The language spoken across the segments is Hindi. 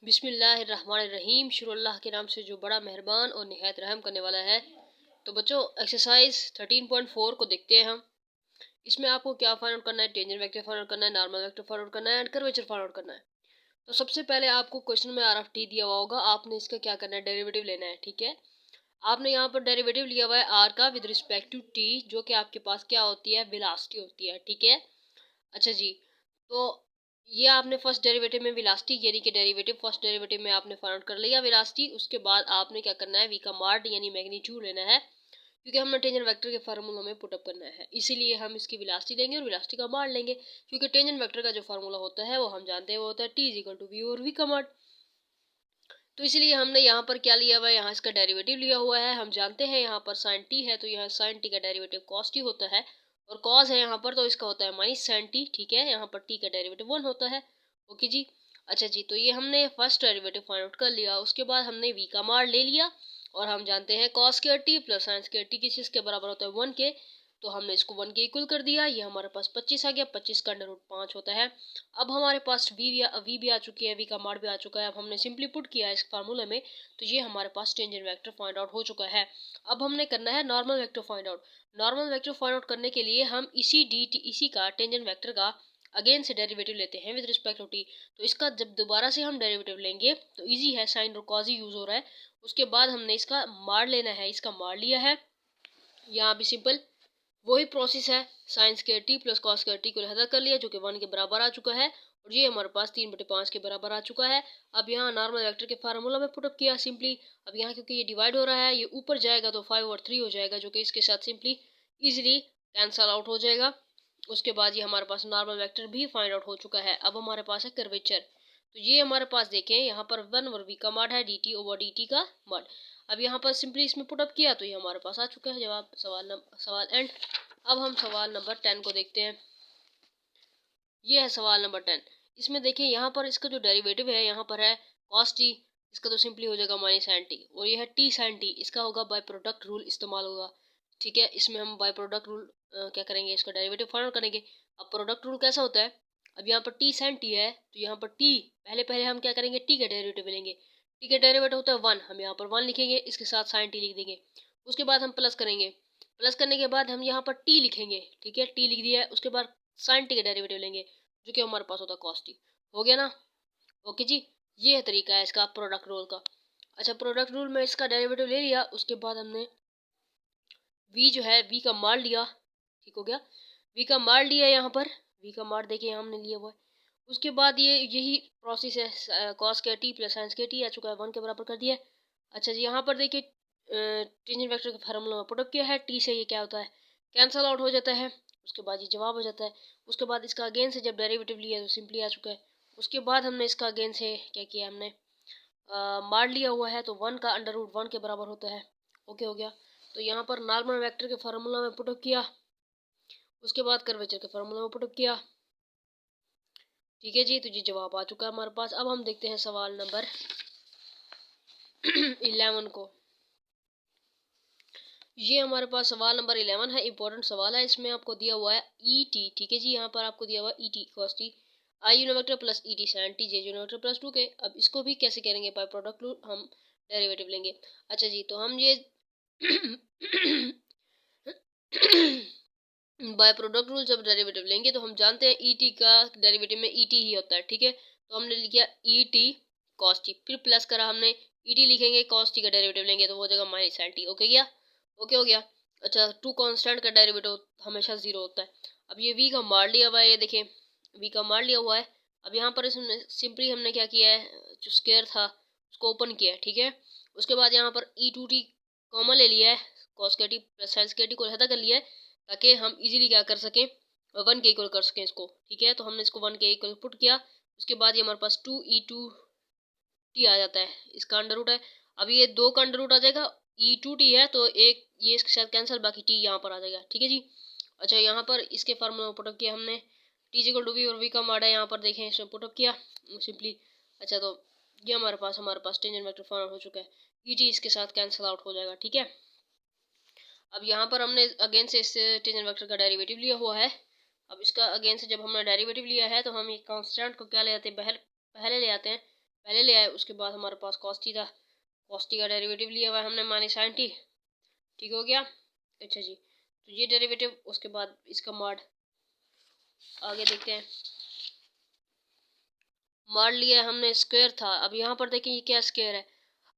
बिस्मिल्लाहिर्रहमानिर्रहीम। शुरू अल्लाह के नाम से जो बड़ा मेहरबान और निहायत रहम करने वाला है। तो बच्चों, एक्सरसाइज 13.4 को देखते हैं हम। इसमें आपको क्या फाइंड आउट करना है? टेंजेंट वेक्टर फाइंड आउट करना है, नॉर्मल वेक्टर फाइंड आउट करना है एंड कर्वेचर फाइंड आउट करना है। तो सबसे पहले आपको क्वेश्चन में आर ऑफ टी दिया हुआ होगा, आपने इसका क्या करना है? डेरिवेटिव लेना है। ठीक है, आपने यहाँ पर डेरिवेटिव लिया हुआ है आर का विद रिस्पेक्ट टू टी, जो कि आपके पास क्या होती है? वेलोसिटी होती है। ठीक है, अच्छा जी। तो ये आपने फर्स्ट डेरिवेटिव में वेलोसिटी यानी कि डेरिवेटिव फर्स्ट डेरिवेटिव में आपने फाइंड आउट कर लिया वेलोसिटी। उसके बाद आपने क्या करना है? वी का मार्ड यानी मैग्नीट्यूड लेना है, क्योंकि हमने टेंजेंट वेक्टर के फार्मूला में पुटअप करना है, इसीलिए हम इसकी वेलोसिटी लेंगे और वेलोसिटी का मार्ड लेंगे। क्योंकि टेंजेंट वेक्टर का जो फार्मूला होता है वो हम जानते हैं, वो होता है T is equal to V और वी का मार्ड। तो इसलिए हमने यहाँ पर क्या लिया हुआ है? यहाँ इसका डेरिवेटिव लिया हुआ है। हम जानते हैं यहाँ पर साइन टी है, तो यहाँ साइन टी का डेरिवेटिव कॉस टी होता है, और कॉस है यहाँ पर तो इसका होता है माइनस साइन टी। ठीक है, यहाँ पर टी का डेरिवेटिव 1 होता है। ओके जी, अच्छा जी। तो ये हमने फर्स्ट डेरिवेटिव फाइंड आउट कर लिया। उसके बाद हमने वी का मान ले लिया, और हम जानते हैं cos square T plus sine square T किस के बराबर होता है? 1 के। तो हमने इसको 1 के इक्वल कर दिया। ये हमारे पास 25 आ गया, 25 का अंडर रूट 5 होता है। अब हमारे पास वी भी आ चुकी है, वी का मार्ड भी आ चुका है। अब हमने सिंपली पुट किया है इस फार्मूले में, तो ये हमारे पास टेंजेंट वेक्टर फाइंड आउट हो चुका है। अब हमने करना है normal vector find out. Normal vector find out करने के लिए हम इसी का टेंजेंट वेक्टर का अगेन से डेरिवेटिव लेते हैं विद रिस्पेक्ट टू टी। तो इसका जब दोबारा से हम डेरिवेटिव लेंगे तो इजी है, साइन और कॉस ही यूज हो रहा है। उसके बाद हमने इसका मार्ड लेना है, इसका मार्ड लिया है। यहाँ भी सिंपल वही प्रोसेस है, sine square T plus cos square T को लिहाजा कर लिया, जो कि 1 के बराबर आ चुका है, और ये हमारे पास 3/5 के बराबर आ चुका है। अब यहाँ नॉर्मल वेक्टर के फार्मूला में पुटअप किया सिंपली। अब यहाँ क्योंकि ये डिवाइड हो रहा है, ये ऊपर जाएगा तो 5/3 हो जाएगा, जो कि इसके साथ सिंपली इजिली कैंसल आउट हो जाएगा। उसके बाद ये हमारे पास नॉर्मल वेक्टर भी फाइंड आउट हो चुका है। अब हमारे पास है कर्वेचर। तो ये हमारे पास देखें यहाँ पर 1 और वी का मार्ड है, D T over D T का मार्ड। अब यहाँ पर सिंपली इसमें पुटअप किया तो ये हमारे पास आ चुका है जवाब। सवाल एंड। अब हम सवाल नंबर 10 को देखते हैं। ये है सवाल नंबर 10। इसमें देखिए यहाँ पर इसका जो डेरिवेटिव है यहाँ पर है कॉस टी, इसका तो सिंपली हो जाएगा माइनस साइन टी, और ये है टी साइन टी, इसका होगा बाय प्रोडक्ट रूल इस्तेमाल होगा। ठीक है, इसमें हम बाय प्रोडक्ट रूल क्या करेंगे? इसका डेरिवेटिव फाइंड आउट करेंगे। अब प्रोडक्ट रूल कैसा होता है? अब यहाँ पर टी साइन टी है, तो यहाँ पर टी पहले हम क्या करेंगे? टी का डेरिवेटिव लेंगे। टी का डेरिवेटिव होता है 1, हम यहाँ पर 1 लिखेंगे, इसके साथ साइन टी लिख देंगे। उसके बाद हम प्लस करेंगे, प्लस करने के बाद हम यहाँ पर टी लिखेंगे। ठीक है, टी लिख दिया है। उसके बाद साइन टी का डेरिवेटिव लेंगे, जो कि हमारे पास होता है कॉस टी। हो गया ना? ओके जी, ये है तरीका है इसका प्रोडक्ट रूल का। अच्छा, प्रोडक्ट रूल में इसका डेरिवेटिव ले लिया, उसके बाद हमने वी जो है वी का मार लिया। ठीक हो गया, वी का मार लिया यहाँ पर, वी का मार देखिए हमने लिया हुआ है। उसके बाद ये यही प्रोसेस है, कॉस के टी प्लस साइंस के टी आ चुका है, 1 के बराबर कर दिया है। अच्छा जी, यहाँ पर देखिए टेंजेंट वेक्टर का फार्मूला में पुटअप किया है, टी से ये क्या होता है? कैंसल आउट हो जाता है। उसके बाद ये जवाब हो जाता है। उसके बाद इसका अगेन से जब डेरिवेटिव लिया तो सिंपली आ चुका है। उसके बाद हमने इसका अगेन से क्या किया? हमने मार लिया हुआ है, तो 1 का अंडर रूट 1 के बराबर होता है। ओके हो गया। तो यहाँ पर नॉर्मल वेक्टर के फार्मूला में पुटअप किया, उसके बाद कर्वेचर के फार्मूला में पुटअप किया। ठीक है जी, तो ये जवाब आ चुका है हमारे पास। अब हम देखते हैं सवाल नंबर 11 को। ये हमारे पास सवाल नंबर 11 है, इंपॉर्टेंट सवाल है। इसमें आपको दिया हुआ है ई टी। ठीक है जी, यहाँ पर आपको दिया हुआ है E T cos T I unit vector plus E T sine T J unit vector plus 2 K. अब इसको भी कैसे करेंगे? बाय प्रोडक्ट रूल हम डेरिवेटिव लेंगे। अच्छा जी, तो हम ये बाय प्रोडक्ट रूल जब डेरिवेटिव लेंगे तो हम जानते हैं ई टी का डेरिवेटिव में ई टी ही होता है। ठीक है, तो हमने लिखा ई टी कॉस टी, फिर प्लस करा हमने ई टी लिखेंगे, कॉस टी का डेरिवेटिव लेंगे तो वो हो जाएगा माइनस साइन टी। ओके गया? ओके हो गया। अच्छा, टू कांस्टेंट का डेरिवेटिव हमेशा 0 होता है। अब ये वी का मार लिया हुआ है, ये देखें वी का मार लिया हुआ है। अब यहाँ पर इसमें सिंपली हमने क्या किया है? जो स्क्वायर था उसको ओपन किया है। ठीक है, उसके बाद यहाँ पर ई टू टी कॉमन ले लिया है, कॉस के टी प्लस साइन के टी को लहदा कर लिया है, ताकि हम इजीली क्या कर सकें? 1 के इक्वल कर सकें इसको। ठीक है, तो हमने इसको 1 के इक्वल पुट किया। उसके बाद ये हमारे पास 2e2t आ जाता है, इसका अंडर रूट है। अब ये 2 का अंडर रूट आ जाएगा, e2t है तो एक ये इसके साथ कैंसिल, बाकी t यहाँ पर आ जाएगा। ठीक है जी। अच्छा, यहाँ पर इसके फार्मूला में पुटअप किया हमने, t इक्वल टू वी, और वी का मार्ड है यहाँ पर देखें, इसमें पुटअप किया सिंपली। अच्छा, तो ये हमारे पास टेंजेंट वेक्टर फॉर्म हो चुका है, e t इसके साथ कैंसिल आउट हो जाएगा। ठीक है, अब यहाँ पर हमने अगेन से इस टेंजेंट वेक्टर का डेरिवेटिव लिया हुआ है। अब इसका अगेन से जब हमने डेरिवेटिव लिया है तो हम ये कांस्टेंट को क्या ले आते हैं? पहले ले आते हैं, पहले ले आए। उसके बाद हमारे पास कॉस थीटा, कॉस टी का डेरिवेटिव लिया हुआ है हमने माइनस साइन टी, ठीक हो गया। अच्छा जी, तो ये डेरिवेटिव, उसके बाद इसका मॉड आगे देखते हैं। मॉड लिया हमने, स्क्वायर था। अब यहाँ पर देखें ये क्या स्क्वायर है।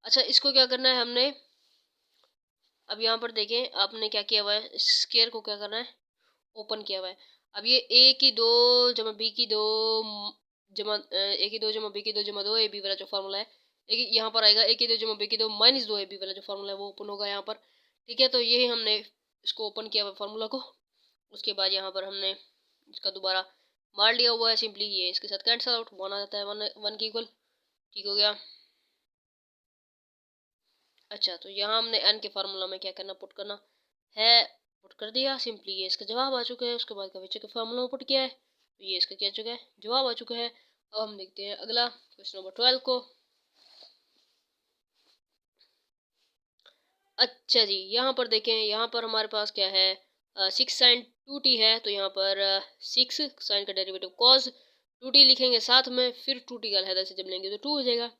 अच्छा, इसको क्या करना है हमने, अब यहाँ पर देखें आपने क्या किया हुआ है, स्क्वायर को क्या करना है, ओपन किया हुआ है। अब ये ए की दो जमा बी की दो जमा ए की दो जमा बी की दो जमा दो ए बी वाला जो फार्मूला है, यहाँ पर आएगा ए की दो जमा बी की दो माइनस दो ए बी वाला जो फार्मूला है वो ओपन होगा यहाँ पर, ठीक है। तो यही हमने इसको ओपन किया हुआ फार्मूला को। उसके बाद यहाँ पर हमने इसका दोबारा मार लिया हुआ है सिंपली, ये इसके साथ कैंसिल आउट, वन आ जाता है, वन की इक्वल, ठीक हो गया। अच्छा, तो यहाँ हमने एन के फार्मूला में क्या करना, पुट करना है, पुट कर दिया सिंपली, ये इसका जवाब आ चुका है। उसके बाद का के फार्मूला में पुट किया है, तो ये इसका क्या चुका है, जवाब आ चुका है। अब हम देखते हैं अगला क्वेश्चन नंबर 12 को। अच्छा जी, यहाँ पर देखें, यहाँ पर हमारे पास क्या है, 6 साइन 2t है, तो यहाँ पर 6 साइन का डेरिवेटिव कॉस 2t लिखेंगे साथ में, फिर 2t का अलहदा से जब लेंगे तो 2 हो जाएगा।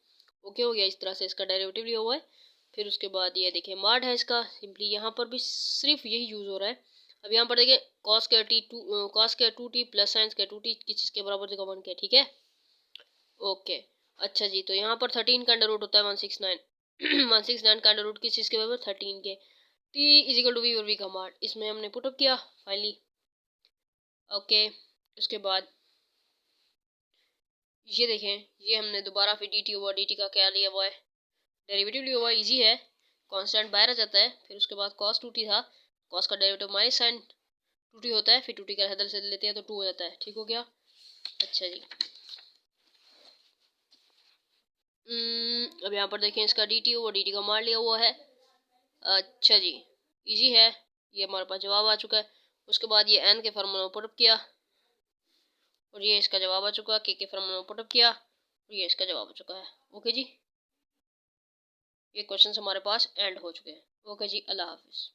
ओके हो गया, इस तरह से इसका डेरिवेटिव लिया हुआ है। फिर उसके बाद ये देखिए मॉड है इसका, सिंपली यहाँ पर भी सिर्फ यही यूज़ हो रहा है। अब यहाँ पर देखिए कॉस के टी टू, कॉस के 2t प्लस साइंस के 2t किस चीज़ के बराबर जगह 1 के, ठीक है। ओके, अच्छा जी, तो यहाँ पर 13 का अंडर रूट होता है 169 169 का अंडर रूट किस चीज़ के बराबर, 13 के। T is equal to V और वी का मान इसमें हमने पुटअप किया फाइनली। ओके, उसके बाद ये देखें, ये हमने दोबारा फिर D T over D T का क्या लिया हुआ है, डेरिवेटिव लिया हुआ है, ईजी है, कांस्टेंट बाहर आ जाता है। फिर उसके बाद कॉस 2t था, कॉस का डेरिवेटिव माइनस साइन 2t होता है, फिर 2t का हदल से लेते हैं तो 2 हो जाता है, ठीक हो गया। अच्छा जी, अब यहाँ पर देखें इसका D T over D T का मान लिया हुआ है। अच्छा जी, इजी है, ये हमारे पास जवाब आ चुका है। उसके बाद ये एन के फार्मूला में पुटअप किया और ये इसका जवाब आ चुका है, के फार्मूला में पुटअप किया और ये इसका जवाब आ चुका है। ओके जी, ये क्वेश्चन हमारे पास एंड हो चुके हैं। ओके जी, अल्लाह हाफिज़।